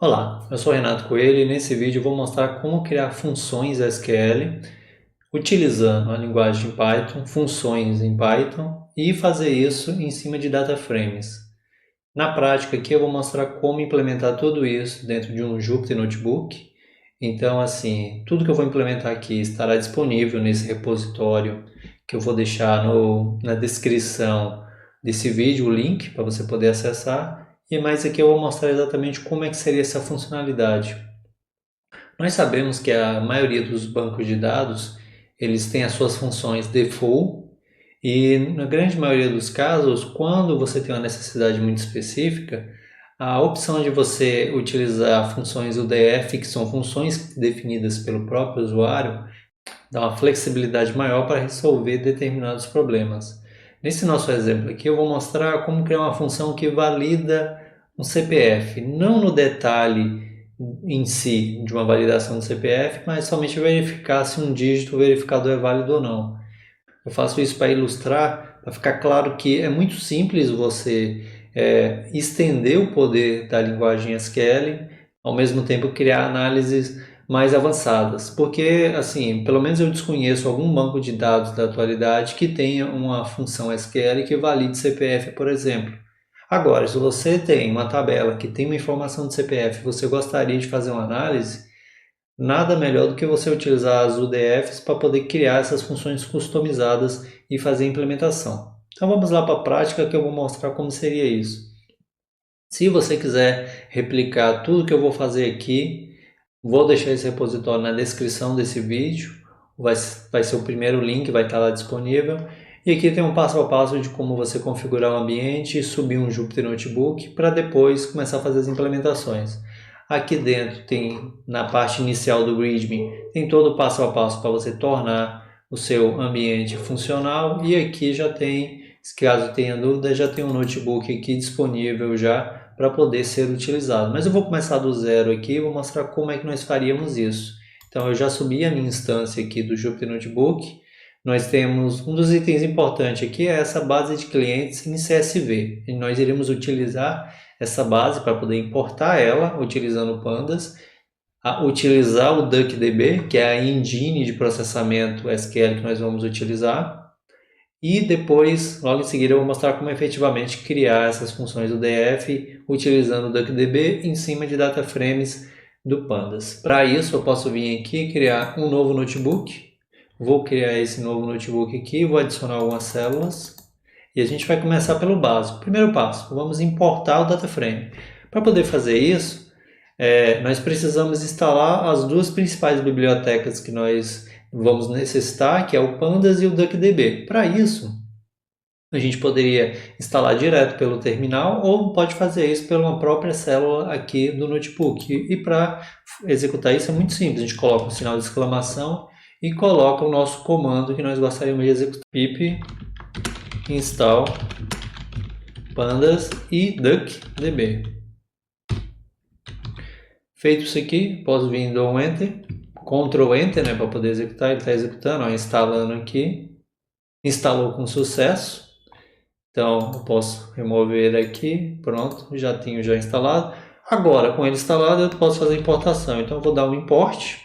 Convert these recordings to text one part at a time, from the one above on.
Olá, eu sou Renato Coelho e nesse vídeo eu vou mostrar como criar funções SQL utilizando a linguagem Python, funções em Python e fazer isso em cima de data frames. Na prática aqui eu vou mostrar como implementar tudo isso dentro de um Jupyter Notebook. Então assim, tudo que eu vou implementar aqui estará disponível nesse repositório que eu vou deixar na descrição desse vídeo, o link para você poder acessar. E mais aqui eu vou mostrar exatamente como é que seria essa funcionalidade. Nós sabemos que a maioria dos bancos de dados, eles têm as suas funções default e na grande maioria dos casos, quando você tem uma necessidade muito específica, a opção de você utilizar funções UDF, que são funções definidas pelo próprio usuário, dá uma flexibilidade maior para resolver determinados problemas. Nesse nosso exemplo aqui, eu vou mostrar como criar uma função que valida um CPF, não no detalhe em si de uma validação do CPF, mas somente verificar se um dígito verificador é válido ou não. Eu faço isso para ilustrar, para ficar claro que é muito simples você estender o poder da linguagem SQL, ao mesmo tempo criar análises mais avançadas, porque assim, pelo menos eu desconheço algum banco de dados da atualidade que tenha uma função SQL que valide CPF, por exemplo. Agora, se você tem uma tabela que tem uma informação de CPF e você gostaria de fazer uma análise, nada melhor do que você utilizar as UDFs para poder criar essas funções customizadas e fazer a implementação. Então vamos lá para a prática que eu vou mostrar como seria isso. Se você quiser replicar tudo que eu vou fazer aqui, vou deixar esse repositório na descrição desse vídeo. Vai ser o primeiro link, vai estar lá disponível. E aqui tem um passo a passo de como você configurar o ambiente e subir um Jupyter Notebook para depois começar a fazer as implementações. Aqui dentro tem, na parte inicial do README, tem todo o passo a passo para você tornar o seu ambiente funcional. E aqui já tem, caso tenha dúvida, já tem um notebook aqui disponível já para poder ser utilizado. Mas eu vou começar do zero aqui e vou mostrar como é que nós faríamos isso. Então eu já subi a minha instância aqui do Jupyter Notebook. Nós temos um dos itens importantes aqui é essa base de clientes em CSV. E nós iremos utilizar essa base para poder importar ela utilizando pandas, utilizar o DuckDB, que é a engine de processamento SQL que nós vamos utilizar, e depois, logo em seguida, eu vou mostrar como efetivamente criar essas funções do DF utilizando o DuckDB em cima de data frames do Pandas. Para isso, eu posso vir aqui e criar um novo notebook. Vou criar esse novo notebook aqui, vou adicionar algumas células e a gente vai começar pelo básico. Primeiro passo, vamos importar o data frame. Para poder fazer isso, nós precisamos instalar as duas principais bibliotecas que nós vamos necessitar, que é o Pandas e o DuckDB. Para isso, a gente poderia instalar direto pelo terminal ou pode fazer isso pela uma própria célula aqui do notebook. E para executar isso é muito simples, a gente coloca um sinal de exclamação e coloca o nosso comando que nós gostaríamos de executar. pip install pandas e duckdb. Feito isso aqui, posso vir do Enter, Ctrl Enter, né, para poder executar. Ele está executando, ó, instalando aqui. Instalou com sucesso. Então, eu posso remover ele aqui. Pronto, já tenho instalado. Agora, com ele instalado, eu posso fazer a importação. Então, eu vou dar um import.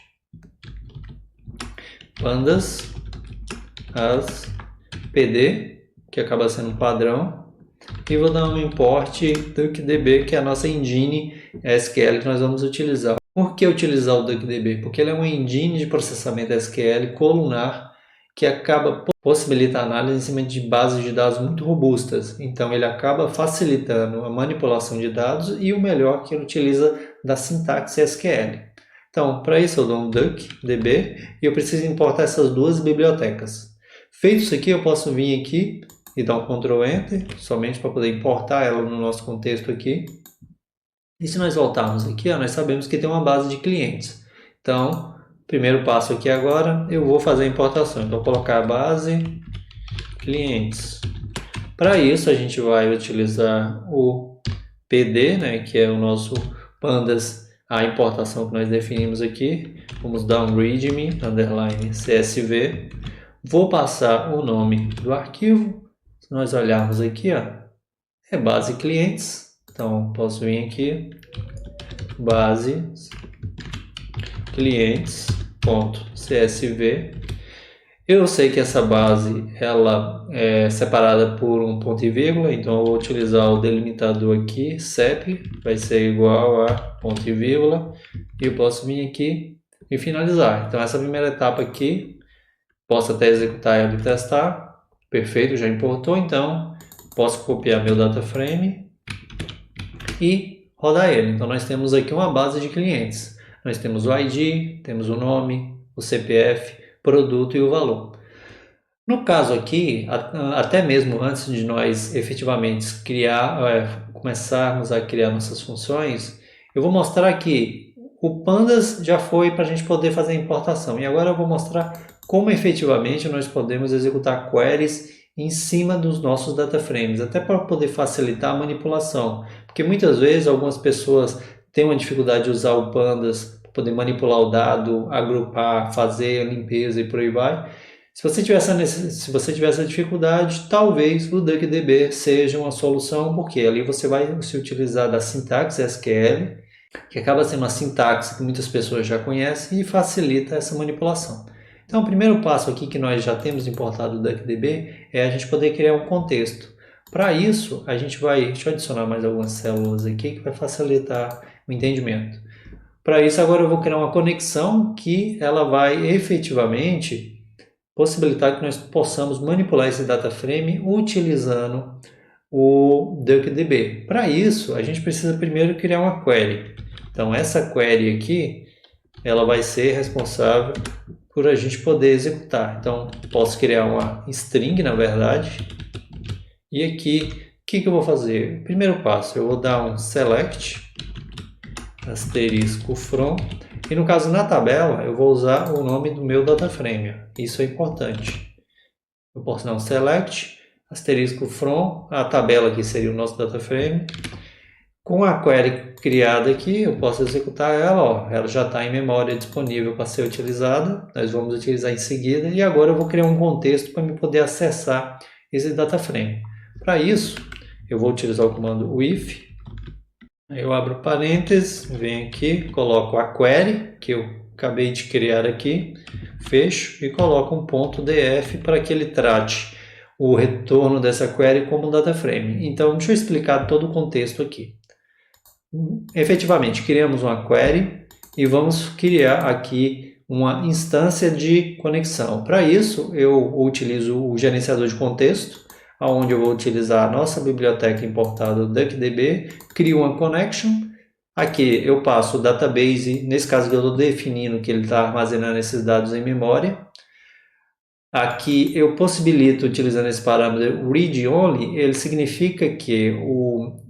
Pandas as pd, que acaba sendo um padrão. E vou dar um import DuckDB, que é a nossa engine SQL que nós vamos utilizar. Por que utilizar o DuckDB? Porque ele é uma engine de processamento SQL colunar que acaba possibilitando análise em cima de bases de dados muito robustas. Então ele acaba facilitando a manipulação de dados e o melhor que ele utiliza da sintaxe SQL. Então, para isso eu dou um DuckDB e eu preciso importar essas duas bibliotecas. Feito isso aqui, eu posso vir aqui e dar um Ctrl Enter, somente para poder importar ela no nosso contexto aqui. E se nós voltarmos aqui, ó, nós sabemos que tem uma base de clientes. Então, primeiro passo aqui agora, eu vou fazer a importação. Então, vou colocar a base clientes. Para isso, a gente vai utilizar o PD, né, que é o nosso pandas, a importação que nós definimos aqui. Vamos dar um readme, underline CSV. Vou passar o nome do arquivo. Se nós olharmos aqui, ó, é base clientes. Então, posso vir aqui, base clientes.csv. Eu sei que essa base ela é separada por um ponto e vírgula, então eu vou utilizar o delimitador aqui, CEP, vai ser igual a ponto e vírgula, e eu posso vir aqui e finalizar. Então essa primeira etapa aqui, posso até executar ela e testar, perfeito, já importou, então posso copiar meu data frame e rodar ele. Então nós temos aqui uma base de clientes, nós temos o ID, temos o nome, o CPF, produto e o valor. No caso aqui, até mesmo antes de nós efetivamente começarmos a criar nossas funções, eu vou mostrar que o Pandas já foi para a gente poder fazer a importação. E agora eu vou mostrar como efetivamente nós podemos executar queries em cima dos nossos data frames, até para poder facilitar a manipulação. Porque muitas vezes algumas pessoas têm uma dificuldade de usar o Pandas poder manipular o dado, agrupar, fazer a limpeza e por aí vai. Se você tiver essa dificuldade, talvez o DuckDB seja uma solução, porque ali você vai se utilizar da sintaxe SQL, que acaba sendo uma sintaxe que muitas pessoas já conhecem e facilita essa manipulação. Então, o primeiro passo aqui que nós já temos importado o DuckDB é a gente poder criar um contexto. Para isso, deixa eu adicionar mais algumas células aqui que vai facilitar o entendimento. Para isso, agora eu vou criar uma conexão que ela vai efetivamente possibilitar que nós possamos manipular esse data frame utilizando o DuckDB. Para isso, a gente precisa primeiro criar uma query. Então, essa query aqui, ela vai ser responsável por a gente poder executar. Então, posso criar uma string, na verdade. E aqui, o que eu vou fazer? Primeiro passo, eu vou dar um select asterisco from, e no caso na tabela eu vou usar o nome do meu data frame, isso é importante. Eu posso dar um select asterisco from, a tabela aqui seria o nosso data frame. Com a query criada aqui, eu posso executar ela, ela já está em memória disponível para ser utilizada, nós vamos utilizar em seguida, e agora eu vou criar um contexto para me poder acessar esse data frame. Para isso, eu vou utilizar o comando if. Eu abro parênteses, venho aqui, coloco a query, que eu acabei de criar aqui, fecho e coloco um ponto .df para que ele trate o retorno dessa query como data frame. Então, deixa eu explicar todo o contexto aqui. Efetivamente, criamos uma query e vamos criar aqui uma instância de conexão. Para isso, eu utilizo o gerenciador de contexto, onde eu vou utilizar a nossa biblioteca importada do DuckDB, crio uma connection, aqui eu passo o database, nesse caso eu estou definindo que ele está armazenando esses dados em memória, aqui eu possibilito, utilizando esse parâmetro read-only, ele significa que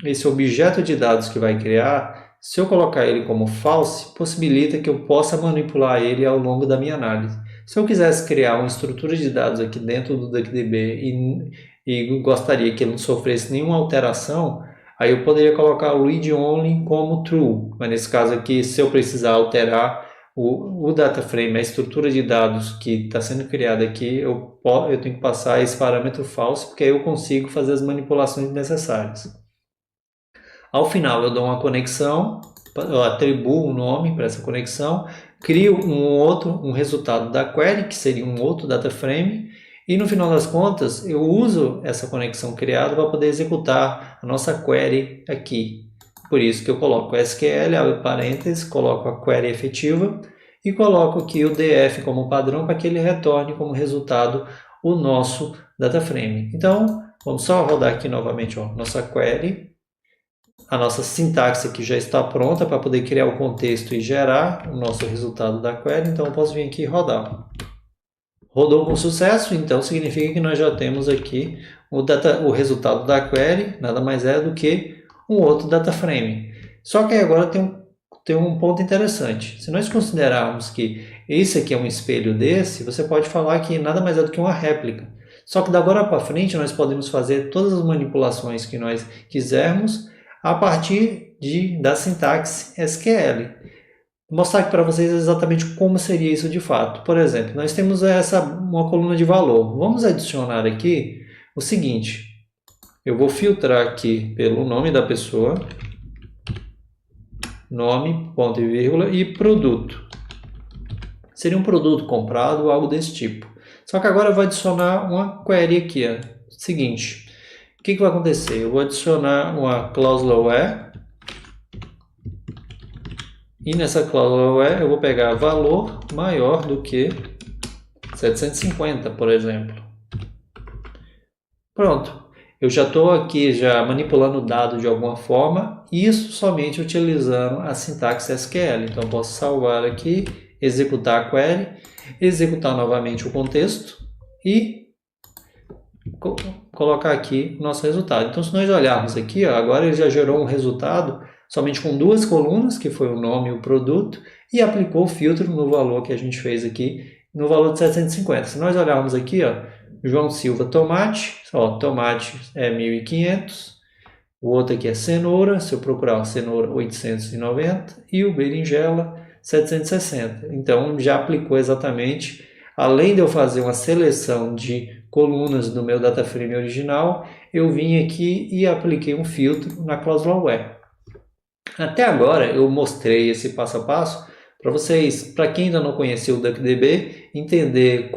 esse objeto de dados que vai criar, se eu colocar ele como false, possibilita que eu possa manipular ele ao longo da minha análise. Se eu quisesse criar uma estrutura de dados aqui dentro do DuckDB e gostaria que ele não sofresse nenhuma alteração, aí eu poderia colocar o read-only como true. Mas nesse caso aqui, se eu precisar alterar o data frame, a estrutura de dados que está sendo criada aqui, eu tenho que passar esse parâmetro false, porque aí eu consigo fazer as manipulações necessárias. Ao final eu dou uma conexão, eu atribuo um nome para essa conexão, crio um resultado da query, que seria um outro data frame, e no final das contas eu uso essa conexão criada para poder executar a nossa query aqui. Por isso que eu coloco SQL, abro parênteses, coloco a query efetiva e coloco aqui o df como padrão para que ele retorne como resultado o nosso data frame. Então, vamos só rodar aqui novamente nossa query. A nossa sintaxe aqui já está pronta para poder criar o contexto e gerar o nosso resultado da query. Então, eu posso vir aqui e rodar. Rodou com sucesso, então significa que nós já temos aqui o resultado da query, nada mais é do que um outro data frame. Só que agora tem um ponto interessante. Se nós considerarmos que esse aqui é um espelho desse, você pode falar que nada mais é do que uma réplica. Só que da agora para frente nós podemos fazer todas as manipulações que nós quisermos a partir da sintaxe SQL. Vou mostrar aqui para vocês exatamente como seria isso de fato. Por exemplo, nós temos uma coluna de valor. Vamos adicionar aqui o seguinte. Eu vou filtrar aqui pelo nome da pessoa. nome, ponto e vírgula, e produto. Seria um produto comprado ou algo desse tipo. Só que agora eu vou adicionar uma query aqui. Ó. Seguinte, o que vai acontecer? Eu vou adicionar uma cláusula where. E nessa cláusula where eu vou pegar valor maior do que 750, por exemplo. Pronto. Eu já estou aqui já manipulando o dado de alguma forma, isso somente utilizando a sintaxe SQL. Então, eu posso salvar aqui, executar a query, executar novamente o contexto e colocar aqui o nosso resultado. Então, se nós olharmos aqui, ó, agora ele já gerou um resultado somente com duas colunas, que foi o nome e o produto, e aplicou o filtro no valor que a gente fez aqui, no valor de 750. Se nós olharmos aqui, ó, João Silva tomate, ó, tomate é 1.500, o outro aqui é cenoura, se eu procurar cenoura 890 e o berinjela 760. Então já aplicou exatamente, além de eu fazer uma seleção de colunas do meu data frame original, eu vim aqui e apliquei um filtro na cláusula where. Até agora eu mostrei esse passo a passo para vocês, para quem ainda não conheceu o DuckDB, entender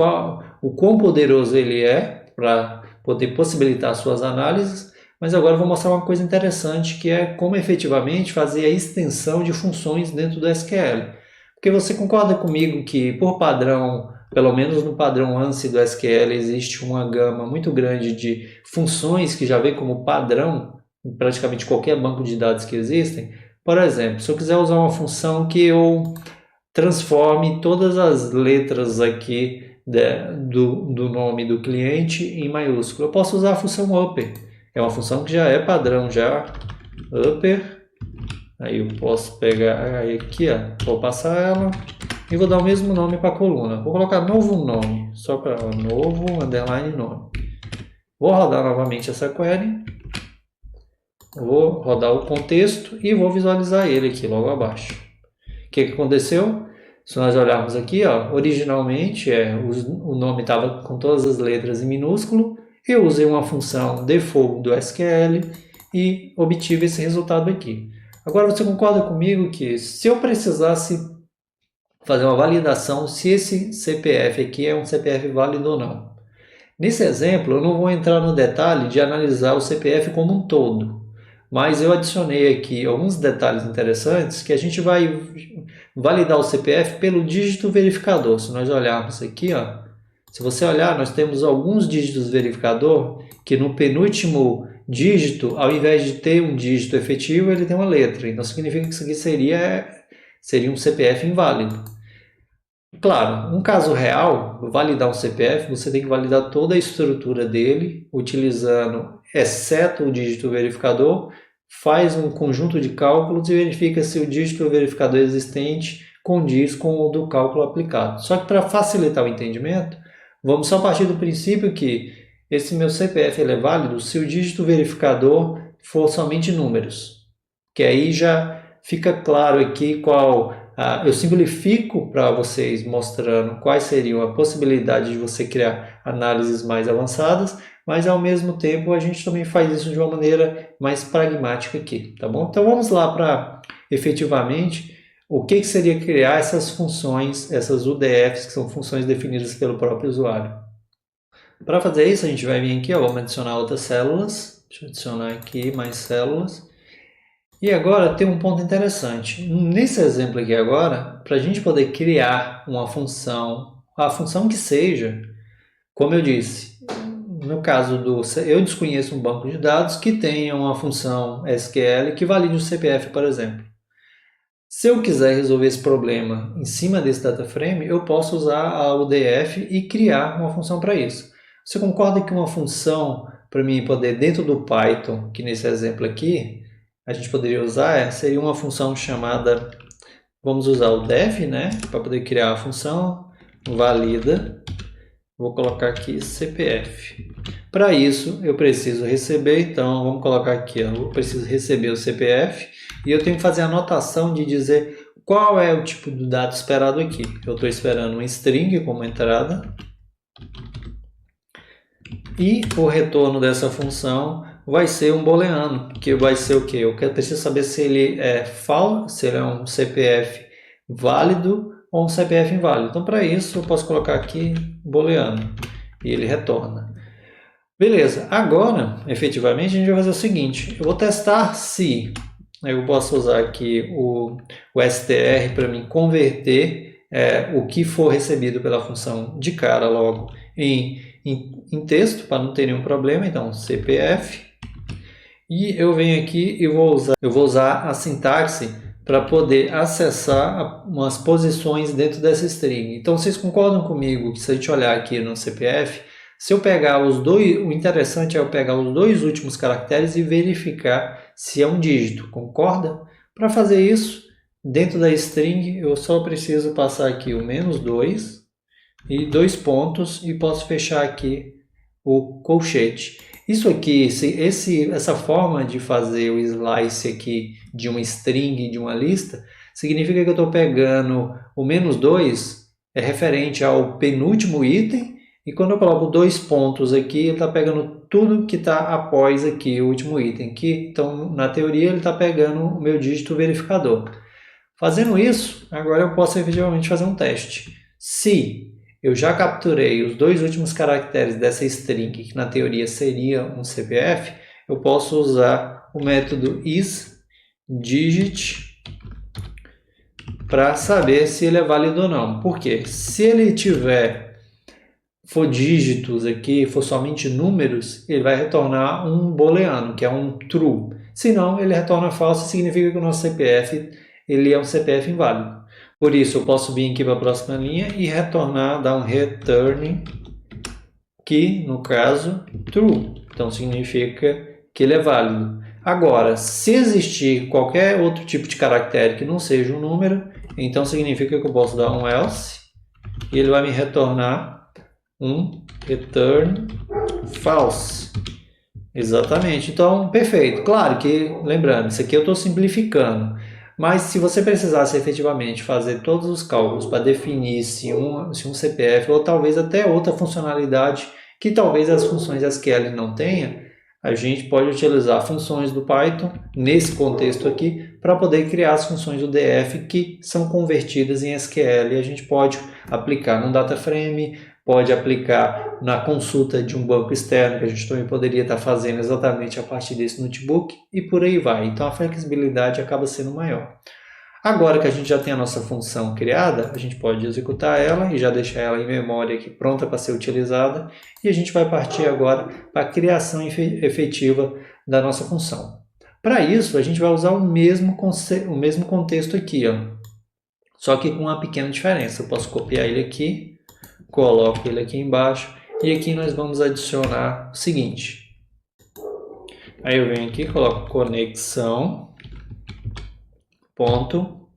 o quão poderoso ele é para poder possibilitar suas análises, mas agora eu vou mostrar uma coisa interessante, que é como efetivamente fazer a extensão de funções dentro do SQL. Porque você concorda comigo que, por padrão, pelo menos no padrão ANSI do SQL, existe uma gama muito grande de funções que já vem como padrão em praticamente qualquer banco de dados que existem. Por exemplo, se eu quiser usar uma função que eu transforme todas as letras aqui do nome do cliente em maiúsculo, eu posso usar a função upper. É uma função que já é padrão, já upper. Aí eu posso pegar aí aqui, ó, vou passar ela e vou dar o mesmo nome para a coluna. Vou colocar novo nome, só para novo underline nome. Vou rodar novamente essa query. Vou rodar o contexto e vou visualizar ele aqui logo abaixo. O que aconteceu? Se nós olharmos aqui, ó, originalmente o nome estava com todas as letras em minúsculo. Eu usei uma função default do SQL e obtive esse resultado aqui. Agora você concorda comigo que se eu precisasse fazer uma validação se esse CPF aqui é um CPF válido ou não? Nesse exemplo, eu não vou entrar no detalhe de analisar o CPF como um todo. Mas eu adicionei aqui alguns detalhes interessantes que a gente vai validar o CPF pelo dígito verificador. Se nós olharmos aqui, ó, se você olhar, nós temos alguns dígitos verificador que no penúltimo dígito, ao invés de ter um dígito efetivo, ele tem uma letra. Então significa que isso aqui seria um CPF inválido. Claro, um caso real, validar um CPF, você tem que validar toda a estrutura dele, utilizando, exceto o dígito verificador, faz um conjunto de cálculos e verifica se o dígito verificador existente condiz com o do cálculo aplicado. Só que para facilitar o entendimento, vamos só partir do princípio que esse meu CPF ele é válido se o dígito verificador for somente números, que aí já fica claro aqui qual... eu simplifico para vocês mostrando quais seriam a possibilidade de você criar análises mais avançadas, mas ao mesmo tempo a gente também faz isso de uma maneira mais pragmática aqui, tá bom? Então vamos lá para efetivamente o que seria criar essas funções, essas UDFs, que são funções definidas pelo próprio usuário. Para fazer isso a gente vai vir aqui, ó, vamos adicionar outras células, deixa eu adicionar aqui mais células. E agora tem um ponto interessante. Nesse exemplo aqui agora, para a gente poder criar uma função, a função que seja, como eu disse, no caso eu desconheço um banco de dados que tenha uma função SQL que valide o CPF, por exemplo. Se eu quiser resolver esse problema em cima desse data frame, eu posso usar a UDF e criar uma função para isso. Você concorda que uma função, para mim poder, dentro do Python, que nesse exemplo aqui, a gente poderia usar, seria uma função chamada, vamos usar o def, né, para poder criar a função, valida, vou colocar aqui CPF. Para isso, eu preciso receber, então vamos colocar aqui, ó, eu preciso receber o CPF e eu tenho que fazer a anotação de dizer qual é o tipo de dado esperado aqui. Eu estou esperando uma string como entrada e o retorno dessa função vai ser um booleano, que vai ser o quê? Eu preciso saber se ele é falso, se ele é um CPF válido ou um CPF inválido. Então, para isso, eu posso colocar aqui booleano e ele retorna. Beleza, agora, efetivamente, a gente vai fazer o seguinte, eu vou testar se eu posso usar aqui o str para me converter o que for recebido pela função de cara logo em texto, para não ter nenhum problema. Então, CPF, e eu venho aqui e vou usar a sintaxe para poder acessar umas posições dentro dessa string. Então, vocês concordam comigo que se a gente olhar aqui no CPF, se eu pegar os dois, o interessante é eu pegar os dois últimos caracteres e verificar se é um dígito, concorda? Para fazer isso, dentro da string, eu só preciso passar aqui o -2 e 2 pontos e posso fechar aqui o colchete. Isso aqui, essa forma de fazer o slice aqui de uma string, de uma lista, significa que eu estou pegando o -2 é referente ao penúltimo item, e quando eu coloco 2 pontos aqui, ele está pegando tudo que está após aqui o último item. Então, na teoria, ele está pegando o meu dígito verificador. Fazendo isso, agora eu posso efetivamente fazer um teste. Se eu já capturei os dois últimos caracteres dessa string, que na teoria seria um CPF, eu posso usar o método isDigit para saber se ele é válido ou não. Por quê? Se ele for dígitos aqui, for somente números, ele vai retornar um booleano, que é um true. Se não, ele retorna falso, significa que o nosso CPF ele é um CPF inválido. Por isso, eu posso vir aqui para a próxima linha e retornar, dar um return, que no caso, true. Então, significa que ele é válido. Agora, se existir qualquer outro tipo de caractere que não seja um número, então significa que eu posso dar um else e ele vai me retornar um return false. Exatamente. Então, perfeito. Claro que, lembrando, isso aqui eu estou simplificando. Mas se você precisasse efetivamente fazer todos os cálculos para definir se um CPF ou talvez até outra funcionalidade que talvez as funções SQL não tenha, a gente pode utilizar funções do Python nesse contexto aqui para poder criar as funções do DF que são convertidas em SQL e a gente pode aplicar no DataFrame, pode aplicar na consulta de um banco externo, que a gente também poderia estar fazendo exatamente a partir desse notebook, e por aí vai. Então a flexibilidade acaba sendo maior. Agora que a gente já tem a nossa função criada, a gente pode executar ela e já deixar ela em memória aqui pronta para ser utilizada, e a gente vai partir agora para a criação efetiva da nossa função. Para isso, a gente vai usar o mesmo contexto aqui, ó. Só que com uma pequena diferença. Eu posso copiar ele aqui, coloco ele aqui embaixo e aqui nós vamos adicionar o seguinte. Aí eu venho aqui, coloco conexão, ponto,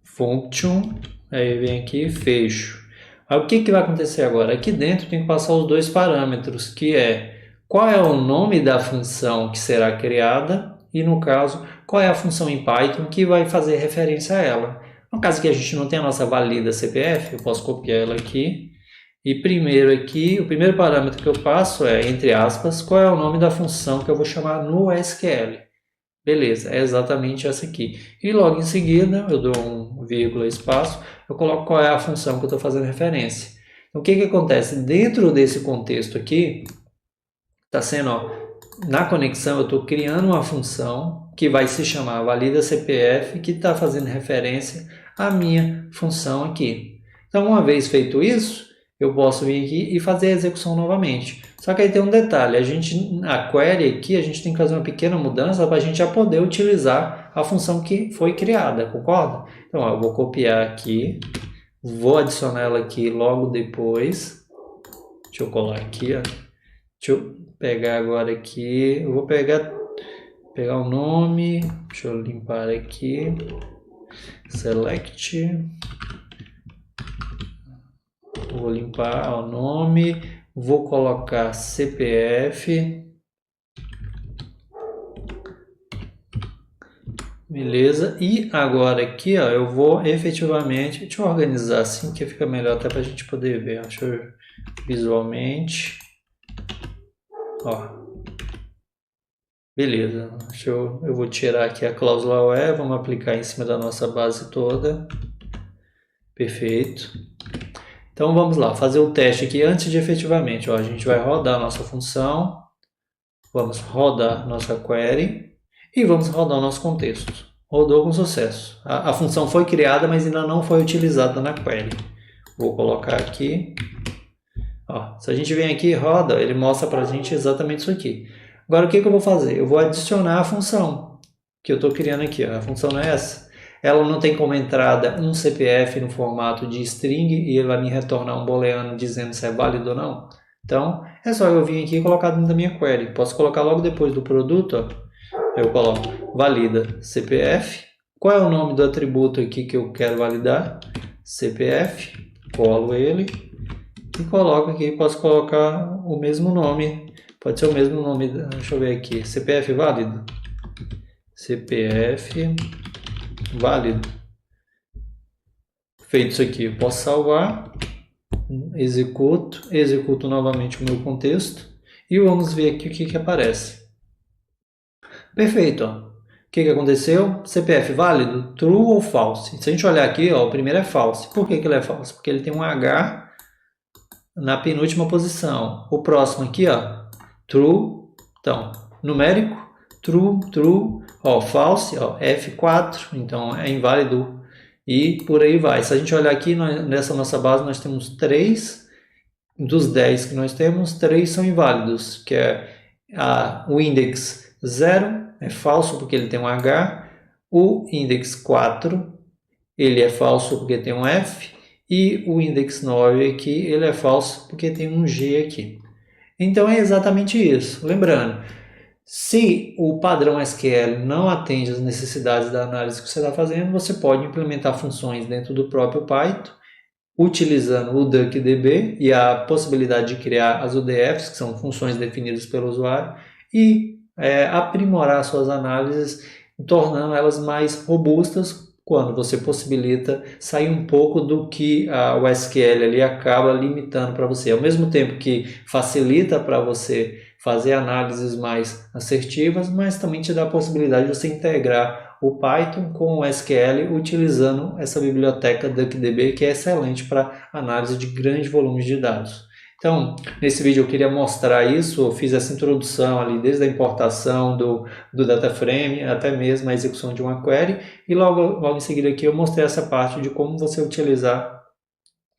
function, aí eu venho aqui e fecho. Aí o que vai acontecer agora? Aqui dentro tem que passar os dois parâmetros, que é qual é o nome da função que será criada e, no caso, qual é a função em Python que vai fazer referência a ela. No caso que a gente não tem a nossa valida CPF, eu posso copiar ela aqui. E primeiro aqui, o primeiro parâmetro que eu passo é, entre aspas, qual é o nome da função que eu vou chamar no SQL. Beleza, é exatamente essa aqui. E logo em seguida, eu dou um vírgula espaço, eu coloco qual é a função que eu estou fazendo referência. Então, o que acontece? Dentro desse contexto aqui, está sendo, ó, na conexão, eu estou criando uma função que vai se chamar valida CPF, que está fazendo referência à minha função aqui. Então, uma vez feito isso, eu posso vir aqui e fazer a execução novamente. Só que aí tem um detalhe, a query aqui, a gente tem que fazer uma pequena mudança para a gente já poder utilizar a função que foi criada, concorda? Então, ó, eu vou copiar aqui, vou adicionar ela aqui logo depois. Deixa eu colar aqui, ó. Deixa eu pegar agora aqui, eu vou pegar o nome, deixa eu limpar aqui, select, vou limpar o nome, vou colocar CPF, beleza, e agora aqui, ó, eu vou efetivamente, deixa eu organizar assim que fica melhor até para a gente poder ver, deixa eu visualmente. Ó. Beleza, eu vou tirar aqui a cláusula where, vamos aplicar em cima da nossa base toda. Perfeito. Então vamos lá, fazer o teste aqui antes de efetivamente. Ó, a gente vai rodar a nossa função, vamos rodar nossa query e vamos rodar o nosso contexto. Rodou com sucesso. A função foi criada, mas ainda não foi utilizada na query. Vou colocar aqui. Ó, se a gente vem aqui e roda, ele mostra para a gente exatamente isso aqui. Agora o que eu vou fazer? Eu vou adicionar a função que eu estou criando aqui. Ó. A função não é essa. Ela não tem como entrada um CPF no formato de string e ele vai me retornar um booleano dizendo se é válido ou não. Então, é só eu vir aqui e colocar dentro da minha query. Posso colocar logo depois do produto, ó, eu coloco valida CPF. Qual é o nome do atributo aqui que eu quero validar? CPF, colo ele e coloco aqui, posso colocar o mesmo nome. Pode ser o mesmo nome, deixa eu ver aqui, CPF válido. CPF válido. Feito isso aqui, eu posso salvar, executo novamente o meu contexto e vamos ver aqui o que aparece. Perfeito, ó. O que aconteceu? CPF válido, true ou false? Se a gente olhar aqui, ó, o primeiro é false. Por que ele é false? Porque ele tem um H na penúltima posição. O próximo aqui, ó, true, então, numérico, true, true, ó, false, ó, F4, então é inválido e por aí vai. Se a gente olhar aqui nessa nossa base, nós temos 3 dos 10 que nós temos, 3 são inválidos, que é o index 0 é falso porque ele tem um H, o index 4 ele é falso porque tem um F e o index 9 aqui ele é falso porque tem um G aqui. Então é exatamente isso. Lembrando, se o padrão SQL não atende às necessidades da análise que você está fazendo, você pode implementar funções dentro do próprio Python, utilizando o DuckDB e a possibilidade de criar as UDFs, que são funções definidas pelo usuário, e aprimorar suas análises, tornando elas mais robustas quando você possibilita sair um pouco do que o SQL ali acaba limitando para você. Ao mesmo tempo que facilita para você fazer análises mais assertivas, mas também te dá a possibilidade de você integrar o Python com o SQL utilizando essa biblioteca DuckDB, que é excelente para análise de grandes volumes de dados. Então, nesse vídeo eu queria mostrar isso, eu fiz essa introdução ali desde a importação do DataFrame até mesmo a execução de uma query e logo em seguida aqui eu mostrei essa parte de como você utilizar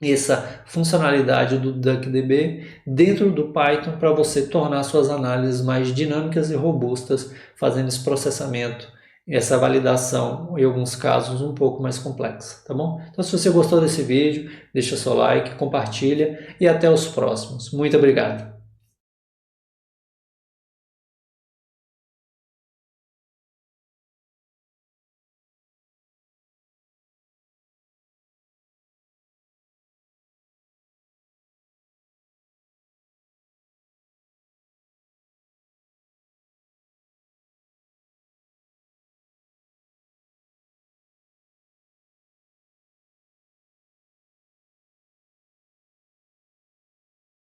essa funcionalidade do DuckDB dentro do Python para você tornar suas análises mais dinâmicas e robustas, fazendo esse processamento, essa validação, em alguns casos, um pouco mais complexa, tá bom? Então, se você gostou desse vídeo, deixa seu like, compartilha e até os próximos. Muito obrigado!